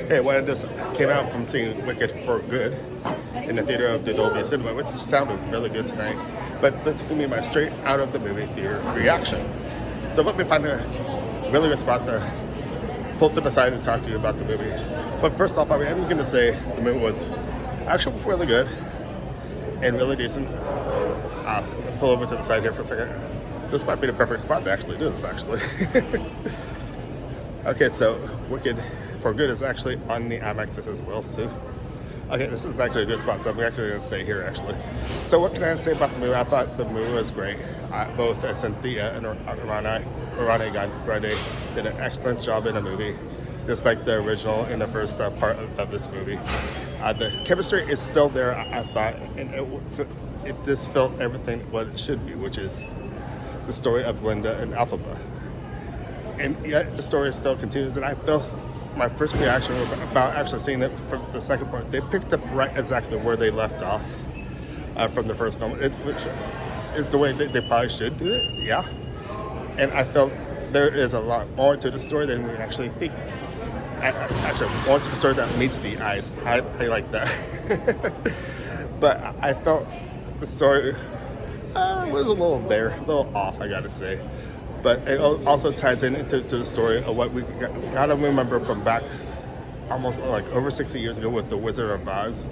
Hey, well, I just came out from seeing Wicked for Good in the theater of the Dolby Cinema, which sounded really good tonight. But that's to me my straight out of the movie theater reaction. So let me find a really good spot to pull to the side and talk to you about the movie. But first off, I'm going to say the movie was actually really good and really decent. Pull over to the side here for a second. This might be the perfect spot to actually do this, actually. Okay, so Wicked for Good is actually on the IMAX as well, too. Okay, this is actually a good spot, so I'm actually going to stay here, actually. So what can I say about the movie? I thought the movie was great. Both Cynthia and Ariana Grande did an excellent job in the movie, just like the original in the first part of this movie. The chemistry is still there, I thought, and it just felt everything what it should be, which is the story of Glinda and Elphaba. And yet the story still continues, and I felt my first reaction about actually seeing it for the second part, they picked up right exactly where they left off from the first film, which is the way they probably should do it, yeah. And I felt there is a lot more to the story than we actually think. Actually, more to the story that meets the eyes. I like that. But I felt the story was a little off, I gotta say. But it also ties into the story of what we gotta remember from back almost like over 60 years ago with The Wizard of Oz.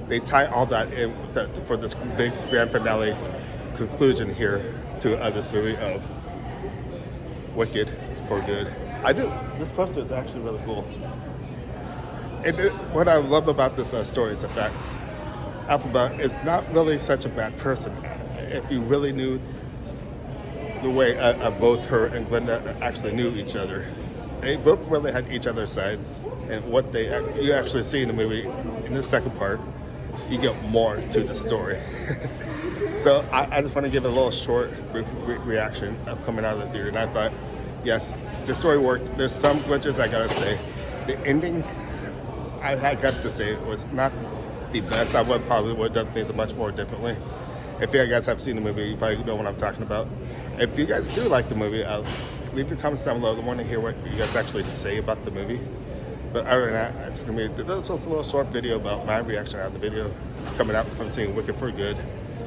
They tie all that in for this big grand finale conclusion here to this movie of Wicked for Good. This poster is actually really cool. And what I love about this story is the fact Elphaba is not really such a bad person. If you really knew the way both her and Glinda actually knew each other. They both really had each other's sides, and what you actually see in the movie, in the second part, you get more to the story. So I just want to give a little short, brief reaction of coming out of the theater, and I thought, yes, the story worked. There's some glitches, I gotta say. The ending, I got to say, was not the best. I probably would have done things much more differently. If you guys have seen the movie, you probably know what I'm talking about. If you guys do like the movie, leave your comments down below. I want to hear what you guys actually say about the movie. But other than that, it's going to be a little short video about my reaction out of the video coming out from seeing Wicked for Good.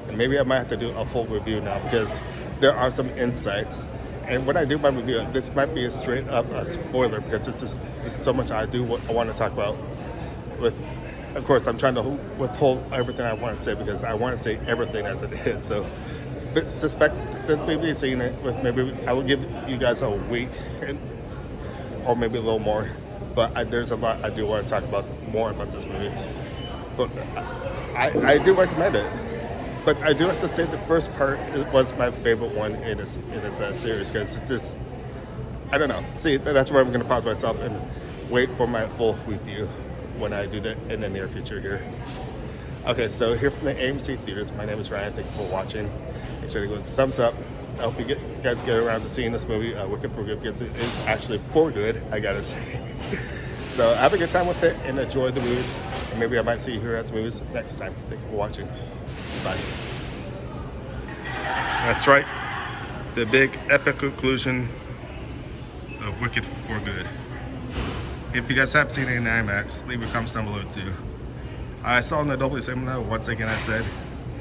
And maybe I might have to do a full review now because there are some insights. And when I do my review, this might be a straight up spoiler because it's just there's so much I want to talk about. Of course, I'm trying to withhold everything I want to say because I want to say everything as it is. So, but suspect that maybe seeing it with maybe I will give you guys a week or maybe a little more. But there's a lot I do want to talk about more about this movie. But I do recommend it. But I do have to say the first part was my favorite one in this series because this, I don't know. See, that's where I'm going to pause myself and wait for my full review when I do that in the near future here. Okay, so here from the AMC Theaters, my name is Ryan. Thank you for watching. Make sure to give it a thumbs up. I hope you guys get around to seeing this movie, Wicked for Good, because it is actually for good, I gotta say. So have a good time with it and enjoy the movies. And maybe I might see you here at the movies next time. Thank you for watching. Bye. That's right. The big epic conclusion of Wicked for Good. If you guys have seen it in IMAX, leave your comments down below too. I saw it in the Dolby Cinema, once again I said,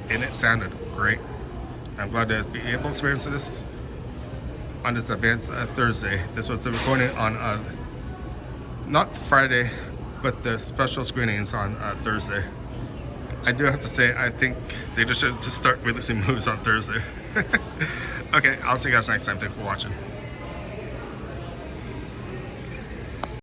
and it sounded great. I'm glad to be able to experience this on this advanced Thursday. This was the recording on not Friday, but the special screenings on Thursday. I do have to say, I think they just should just start releasing movies on Thursday. Okay, I'll see you guys next time. Thanks for watching.